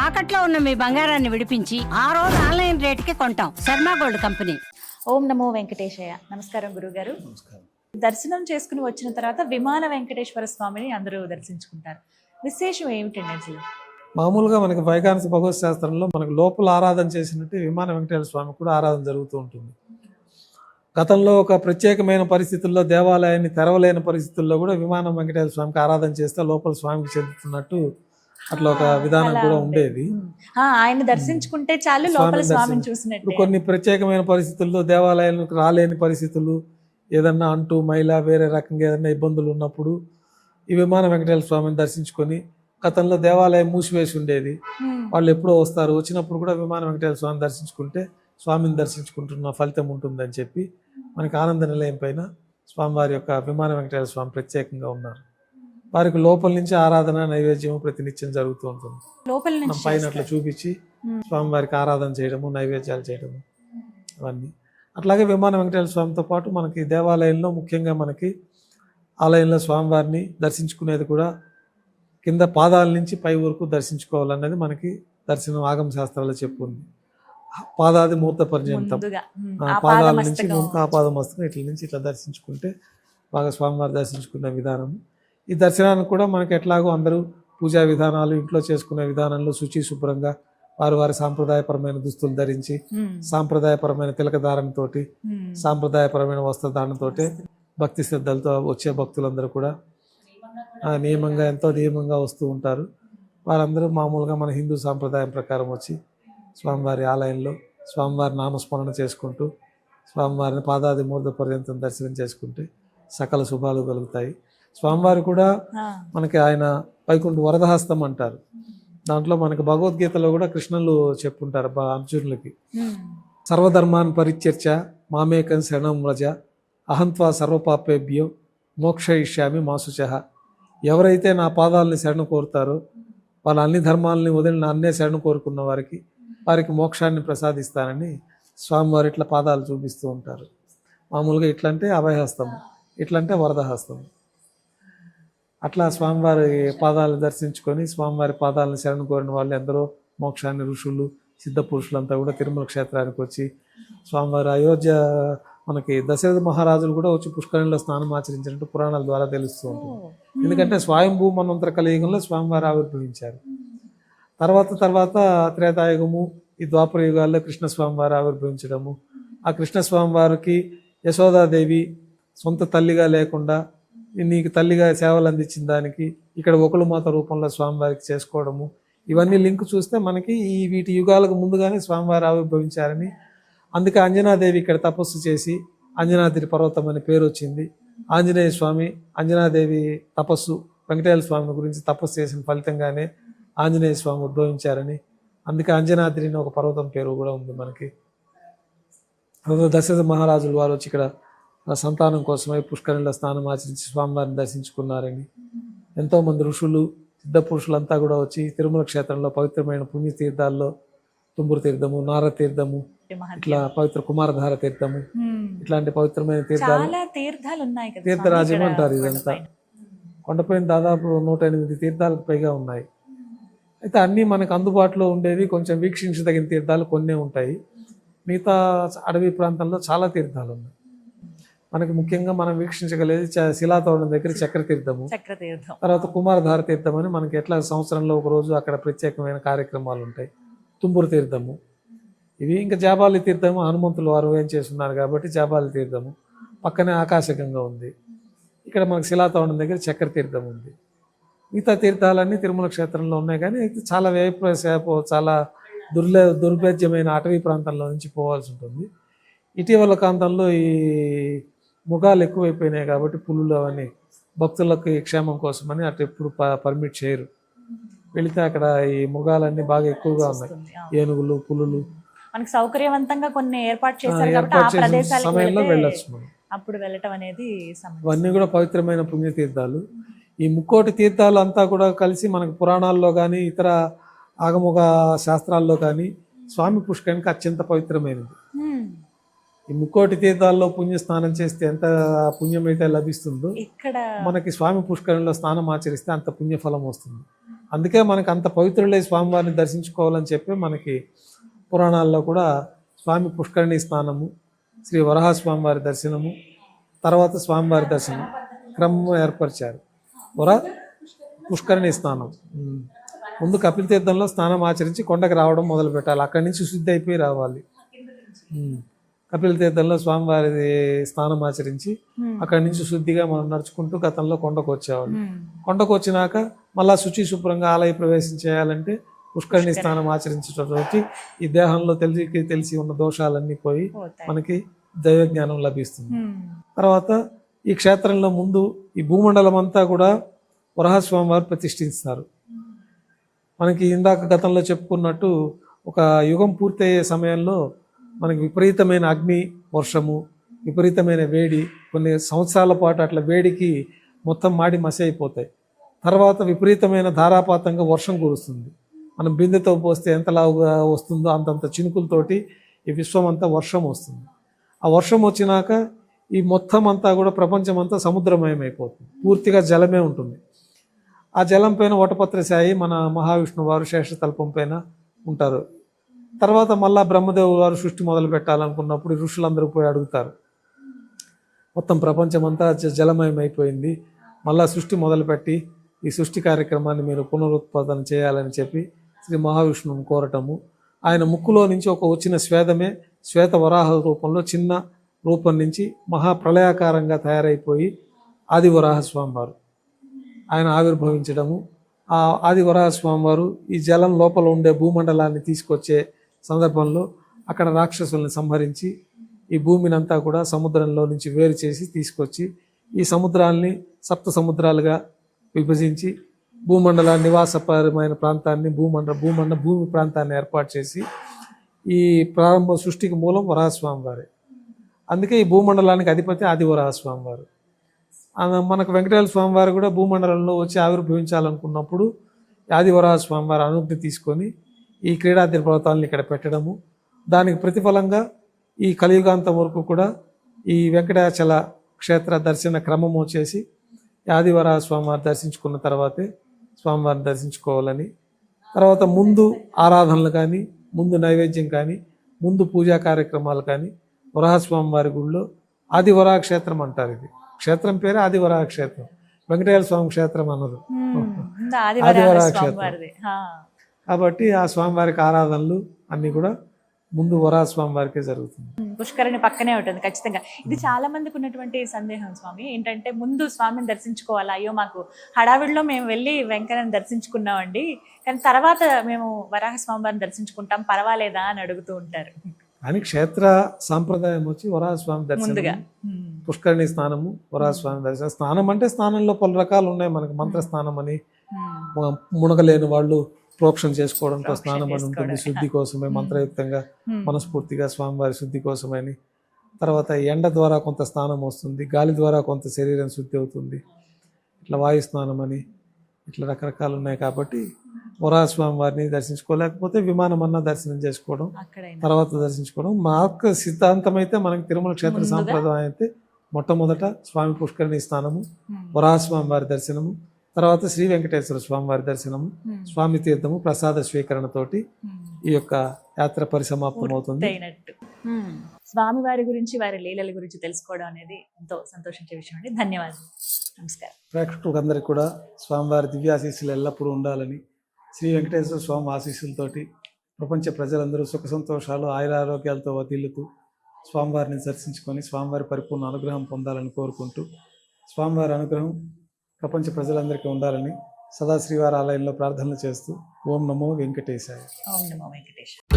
తాకట్లో ఉన్న మీ బంగారాన్ని విడిపించి ఆ రోజు ఆన్లైన్ రేటుకి కొంటాం. Sharma gold company. ఓం నమో వెంకటేశయ్య. నమస్కారం గురుగారు. దర్శనం చేసుకుని వచ్చిన తర్వాత విమాన వెంకటేశ్వర స్వామిని అందరూ దర్శించుకుంటారు. విశేషం ఏమిటండి అసలు? మామూలుగా మనకి వైఖానిక భగవత్ శాస్త్రంలో మనకు లోపల ఆరాధన చేసినట్టు విమాన వెంకటేశ్వర స్వామి కూడా ఆరాధన జరుగుతూ ఉంటుంది. గతంలో ఒక ప్రత్యేకమైన పరిస్థితుల్లో దేవాలయాన్ని తెరవలేని పరిస్థితుల్లో కూడా విమానం వెంకటేశ్వర స్వామికి ఆరాధన చేస్తే లోపల స్వామికి చెందుతున్నట్టు అట్లా ఒక విధానం కూడా ఉండేది. ఆయన దర్శించుకుంటే చాలు లోపల స్వామిని చూసినట్టు. కొన్ని ప్రత్యేకమైన పరిస్థితుల్లో దేవాలయాలకు రాలేని పరిస్థితులు, ఏదన్నా అంటూ మైల వేరే రకంగా ఏదైనా ఇబ్బందులు ఉన్నప్పుడు ఈ విమాన వెంకటేశ్వర స్వామిని దర్శించుకొని, గతంలో దేవాలయం మూసివేసి ఉండేది, వాళ్ళు ఎప్పుడో వస్తారు, వచ్చినప్పుడు కూడా విమాన వెంకటేశ్వర స్వామిని దర్శించుకుంటే స్వామిని దర్శించుకుంటున్న ఫలితం ఉంటుందని చెప్పి మనకి ఆనంద నిలయం పైన స్వామివారి యొక్క విమాన వెంకటేశ్వర స్వామి ప్రత్యేకంగా ఉన్నారు. వారికి లోపల నుంచి ఆరాధన నైవేద్యం ప్రతినిత్యం జరుగుతూ ఉంటుంది. పైన అట్లా చూపించి స్వామివారికి ఆరాధన చేయడము, నైవేద్యాలు చేయడము అవన్నీ. అట్లాగే విమాన వెంకటేశ్వర స్వామితో పాటు మనకి దేవాలయంలో ముఖ్యంగా మనకి ఆలయంలో స్వామివారిని దర్శించుకునేది కూడా కింద పాదాల నుంచి పై వరకు దర్శించుకోవాలన్నది మనకి దర్శనం ఆగమ శాస్త్రాల్లో చెప్పుంది. పాదాది మూర్త పర్యంతం, పాదాల నుంచి ఆపాదమస్తకం ఇట్ల నుంచి ఇట్లా దర్శించుకుంటే బాగా స్వామివారి దర్శించుకునే విధానం. ఈ దర్శనానికి కూడా మనకి ఎట్లాగో అందరూ పూజా విధానాలు ఇంట్లో చేసుకునే విధానంలో శుచి శుభ్రంగా వారి సాంప్రదాయపరమైన దుస్తులు ధరించి, సాంప్రదాయపరమైన తిలకధారణతో, సాంప్రదాయపరమైన వస్త్రధారణతో, భక్తి శ్రద్ధలతో వచ్చే భక్తులందరూ కూడా నియమంగా ఎంతో నియమంగా వస్తూ ఉంటారు. వారందరూ మామూలుగా మన హిందూ సాంప్రదాయం ప్రకారం వచ్చి స్వామివారి ఆలయంలో స్వామివారి నామస్మరణ చేసుకుంటూ స్వామివారిని పాదాది మూర్ధ పర్యంతం దర్శనం చేసుకుంటే సకల శుభాలు కలుగుతాయి. స్వామివారు కూడా మనకి ఆయన వైకుంఠ వరదహస్తం అంటారు. దాంట్లో మనకి భగవద్గీతలో కూడా కృష్ణులు చెప్పుంటారు అర్జునులకి, సర్వధర్మాన్ పరిత్యజ్య మామేకం శరణం వ్రజ అహంత్వా సర్వపాపేభ్యో మోక్షయిష్యామి మా శుచః. ఎవరైతే నా పాదాలని శరణు కోరుతారో వాళ్ళ అన్ని ధర్మాలని వదిలిన అన్నే శరణు కోరుకున్న వారికి మోక్షాన్ని ప్రసాదిస్తానని స్వామివారు ఇట్లా పాదాలు చూపిస్తూ ఉంటారు. మామూలుగా ఇట్లంటే అభయహస్తము, ఇట్లంటే వరదహస్తము. అట్లా స్వామివారి పాదాలు దర్శించుకొని స్వామివారి పాదాలను శరణు కోరిన వాళ్ళు ఎందరో మోక్షాన్ని ఋషులు సిద్ధ పురుషులంతా కూడా తిరుమల క్షేత్రానికి వచ్చి స్వామివారి అయోధ్య మనకి దశరథ మహారాజులు కూడా వచ్చి పుష్కరంలో స్నానం ఆచరించినట్టు పురాణాల ద్వారా తెలుస్తూ ఉంటుంది. ఎందుకంటే స్వయంభూ మన్వంతర కలియుగంలో స్వామివారు ఆవిర్భవించారు. తర్వాత త్రేతాయుగము, ఈ ద్వాపర యుగాల్లో కృష్ణస్వామి వారు ఆవిర్భవించడము, ఆ కృష్ణస్వామి వారికి యశోదాదేవి సొంత తల్లిగా లేకుండా నీకు తల్లిగా సేవలు అందించిన దానికి ఇక్కడ ఒకళ్ళు మాత రూపంలో స్వామివారికి చేసుకోవడము, ఇవన్నీ లింక్ చూస్తే మనకి వీటి యుగాలకు ముందుగానే స్వామివారు ఆవిర్భవించారని, అందుకే అంజనాదేవి ఇక్కడ తపస్సు చేసి అంజనాద్రి పర్వతం అనే పేరు వచ్చింది. ఆంజనేయ స్వామి అంజనాదేవి తపస్సు వెంకటేశ్వర స్వామి గురించి తపస్సు చేసిన ఫలితంగానే ఆంజనేయ స్వామి ఉద్భవించారని, అందుకే అంజనాద్రిని ఒక పర్వతం పేరు కూడా ఉంది మనకి. దశరథ మహారాజులు వారు వచ్చి ఇక్కడ సంతానం కోసమై పుష్కరంలో స్నానం ఆచరించి స్వామివారిని దర్శించుకున్నారని, ఎంతోమంది ఋషులు సిద్ధ పురుషులంతా కూడా వచ్చి తిరుమల క్షేత్రంలో పవిత్రమైన పుణ్యతీర్థాల్లో తుంబురు తీర్థము, నార తీర్థము, ఇట్లా పవిత్ర కుమారధార తీర్థము, ఇట్లాంటి పవిత్రమైన తీర్థాలు తీర్థరాజ్యం అంటారు. ఇదంతా కొండపైన దాదాపు 108 తీర్థాలకు పైగా ఉన్నాయి. అయితే అన్నీ మనకు అందుబాటులో ఉండేవి, కొంచెం వీక్షించదగిన తీర్థాలు కొన్నే ఉంటాయి. మిగతా అడవి ప్రాంతంలో చాలా తీర్థాలు ఉన్నాయి. మనకి ముఖ్యంగా మనం వీక్షించగలిగేది శిలాతోరణం దగ్గర చక్ర తీర్థము, తర్వాత కుమారధార తీర్థం అని మనకి ఎట్లా సంవత్సరంలో ఒక రోజు అక్కడ ప్రత్యేకమైన కార్యక్రమాలు ఉంటాయి. తుంబురు తీర్థము ఇవి, ఇంకా జాబాలి తీర్థము హనుమంతులు వారు ఏం చేస్తున్నారు కాబట్టి జాబాలి తీర్థము, పక్కనే ఆకాశగంగా ఉంది. ఇక్కడ మనకి శిలాతోరణం దగ్గర చక్ర తీర్థం ఉంది. మిగతా తీర్థాలన్నీ తిరుమల క్షేత్రంలో ఉన్నాయి. కానీ అయితే చాలా చాలా దుర్భేద్యమైన అటవీ ప్రాంతంలో నుంచి పోవాల్సి ఉంటుంది. ఇటీవల కాంతంలో ఈ మృగాలు ఎక్కువైపోయినాయి కాబట్టి పులులు అవన్నీ భక్తులకు క్షేమం కోసమని అటు ఎప్పుడు పర్మిట్ చేయరు. వెళితే అక్కడ ఈ మృగాలన్నీ బాగా ఎక్కువగా ఉన్నాయి, ఏనుగులు, పులులు. మనకి సౌకర్యవంతంగా కొన్ని ఏర్పాటు చేసిన సమయంలో వెళ్ళొచ్చు మనం. అప్పుడు వెళ్ళటం అనేది ఇవన్నీ కూడా పవిత్రమైన పుణ్యతీర్థాలు. ఈ ముక్కోటి తీర్థాలు అంతా కూడా కలిసి మనకు పురాణాల్లో కానీ ఇతర ఆగముగ శాస్త్రాల్లో కానీ స్వామి పుష్కరానికి అత్యంత పవిత్రమైనది. ఈ ముక్కోటి తీర్థాల్లో పుణ్య స్నానం చేస్తే ఎంత పుణ్యం అయితే లభిస్తుందో, ఇక్కడ మనకి స్వామి పుష్కరంలో స్నానం ఆచరిస్తే అంత పుణ్యఫలం వస్తుంది. అందుకే మనకు అంత పవిత్రులై స్వామివారిని దర్శించుకోవాలని చెప్పి మనకి పురాణాల్లో కూడా స్వామి పుష్కరిణి స్నానము, శ్రీ వరాహస్వామివారి దర్శనము, తర్వాత స్వామివారి దర్శనం క్రమం ఏర్పరిచారు. పుష్కరిణి స్నానం ముందు కపిల తీర్థంలో స్నానం ఆచరించి కొండకు రావడం మొదలు పెట్టాలి. అక్కడి నుంచి శుద్ధి అయిపోయి రావాలి. కపిల తీర్థంలో స్వామివారి స్నానం ఆచరించి అక్కడి నుంచి శుద్ధిగా మనం నడుచుకుంటూ గతంలో కొండకు వచ్చేవాళ్ళు. కొండకు వచ్చినాక మళ్ళా శుచి శుభ్రంగా ఆలయ ప్రవేశం చేయాలంటే పుష్కరిణి స్నానం ఆచరించడం ఈ దేహంలో తెలిసి ఉన్న దోషాలన్నీ పోయి మనకి దైవ జ్ఞానం లభిస్తుంది. తర్వాత ఈ క్షేత్రంలో ముందు ఈ భూమండలం అంతా కూడా వరాహస్వామి వారు ప్రతిష్ఠిస్తారు. మనకి ఇందాక గతంలో చెప్పుకున్నట్టు ఒక యుగం పూర్తయ్యే సమయంలో మనకి విపరీతమైన అగ్ని వర్షము, విపరీతమైన వేడి, కొన్ని సంవత్సరాల పాటు అట్లా వేడికి మొత్తం మాడి మసి అయిపోతాయి. తర్వాత విపరీతమైన ధారాపాతంగా వర్షం కురుస్తుంది. మనం బిందెతో పోస్తే ఎంతలాగా వస్తుందో అంతంత చినుకులతోటి ఈ విశ్వం అంతా వర్షం వస్తుంది. ఆ వర్షం వచ్చినాక ఈ మొత్తం అంతా కూడా ప్రపంచం అంతా సముద్రమయం అయిపోతుంది. పూర్తిగా జలమే ఉంటుంది. ఆ జలం పైన వటపత్రశాయి మన మహావిష్ణువు వారు శేషతల్పం పైన ఉంటారు. తర్వాత మళ్ళా బ్రహ్మదేవుడు వారు సృష్టి మొదలు పెట్టాలనుకున్నప్పుడు ఋషులందరూ పోయి అడుగుతారు, మొత్తం ప్రపంచం అంతా జలమయం అయిపోయింది, మళ్ళా సృష్టి మొదలుపెట్టి ఈ సృష్టి కార్యక్రమాన్ని మీరు పునరుత్పాదన చేయాలని చెప్పి శ్రీ మహావిష్ణువుని కోరటము. ఆయన ముక్కులో నుంచి వచ్చిన స్వేదమే శ్వేత వరాహ రూపంలో చిన్న రూపం నుంచి మహాప్రళయాకారంగా తయారైపోయి ఆది వరాహస్వామి వారు ఆయన ఆవిర్భవించడము. ఆ ఆది వరాహస్వామి వారు ఈ జలం లోపల ఉండే భూమండలాన్ని తీసుకొచ్చే సందర్భంలో అక్కడ రాక్షసుల్ని సంహరించి ఈ భూమిని అంతా కూడా సముద్రంలో నుంచి వేరు చేసి తీసుకొచ్చి ఈ సముద్రాల్ని సప్త సముద్రాలుగా విభజించి భూమండల నివాసపరమైన ప్రాంతాన్ని భూమి ప్రాంతాన్ని ఏర్పాటు చేసి ఈ ప్రారంభ సృష్టికి మూలం వరాహస్వామి వారే. అందుకే ఈ భూమండలానికి అధిపతి ఆది వరాహస్వామి వారు. మనకు వెంకటేశ్వర స్వామి వారు కూడా భూమండలంలో వచ్చి ఆవిర్భవించాలనుకున్నప్పుడు ఆది వరాహస్వామి వారి అనుమతి తీసుకొని ఈ క్రీడాద్రి పర్వతాలను ఇక్కడ పెట్టడము, దానికి ప్రతిఫలంగా ఈ కలియుగాంతం వరకు కూడా ఈ వెంకటాచల క్షేత్ర దర్శన క్రమం వచ్చేసి ఆది వరాహస్వామి వారు దర్శించుకున్న తర్వాతే స్వామివారిని దర్శించుకోవాలని, తర్వాత ముందు ఆరాధనలు కానీ, ముందు నైవేద్యం కానీ, ముందు పూజా కార్యక్రమాలు కానీ వరాహస్వామి వారి గుడిలో ఆది వరాహ క్షేత్రం అంటారు. ఇది క్షేత్రం పేరే ఆది వరాహ క్షేత్రం, వెంకటేశ్వర స్వామి క్షేత్రం అన్నది ఆది వరాహ క్షేత్రం. కాబట్టి ఆ స్వామివారికి ఆరాధనలు అన్ని కూడా ముందు వరాహస్వామి వారికే జరుగుతుంది. పుష్కరిణి పక్కనే ఉంటుంది ఖచ్చితంగా. ఇది చాలా మందికి ఉన్నటువంటి సందేహం స్వామి, ఏంటంటే ముందు స్వామిని దర్శించుకోవాలా, అయ్యో మాకు హడావిడిలో మేము వెళ్ళి వెంకన్నని దర్శించుకున్నామండి, కానీ తర్వాత మేము వరాహస్వామి వారిని దర్శించుకుంటాం పర్వాలేదా అని అడుగుతూ ఉంటారు. కానీ క్షేత్ర సాంప్రదాయం వచ్చి వరాహస్వామి దర్శనం, పుష్కరిణి స్నానము, వరాహస్వామి దర్శనం. స్నానం అంటే స్నానంలో పలు రకాలు ఉన్నాయి. మనకు మంత్ర స్నానం అని, మునగలేని వాళ్ళు ప్రోక్షణ చేసుకోవడంతో స్నానం అని ఉంటుంది, శుద్ధి కోసమే మంత్రయుక్తంగా మనస్ఫూర్తిగా స్వామివారి శుద్ధి కోసమని. తర్వాత ఎండ ద్వారా కొంత స్నానం వస్తుంది, గాలి ద్వారా కొంత శరీరం శుద్ధి అవుతుంది, ఇట్లా వాయు స్నానం అని ఇట్లా రకరకాలు ఉన్నాయి. కాబట్టి వరాహస్వామి వారిని దర్శించుకోలేకపోతే విమానం అన్నా దర్శనం చేసుకోవడం, తర్వాత దర్శించుకోవడం. మార్గ సిద్ధాంతం అయితే మనకి తిరుమల క్షేత్ర సాంప్రదాయం అయితే మొట్టమొదట స్వామి పుష్కరిణి స్నానము, వరాహస్వామి వారి దర్శనము, తర్వాత శ్రీ వెంకటేశ్వర స్వామి వారి దర్శనము, స్వామి తీర్థము, ప్రసాద స్వీకరణతోటి ఈ యొక్క యాత్ర పరిసమాప్తం అవుతుంది. స్వామి వారి గురించి, వారి లీలల గురించి తెలుసుకోవడం అనేది ఎంతో సంతోషించే విషయం అండి. ధన్యవాదాలు. నమస్కారం. ప్రేక్షకులందరికీ కూడా స్వామివారి దివ్యాశీస్సులు ఎల్లప్పుడూ ఉండాలని, శ్రీ వెంకటేశ్వర స్వామి ఆశీస్సులతోటి ప్రపంచ ప్రజలందరూ సుఖ సంతోషాలు ఆయురారోగ్యాలతో వదిలుతూ స్వామివారిని దర్శించుకొని స్వామివారి పరిపూర్ణ అనుగ్రహం పొందాలని కోరుకుంటూ, స్వామివారి అనుగ్రహం ప్రపంచ ప్రజలందరికీ ఉండాలని సదా శ్రీవారి ఆలయంలో ప్రార్థనలు చేస్తూ ఓం నమో వెంకటేశాయ. ఓం నమో వెంకటేశాయ.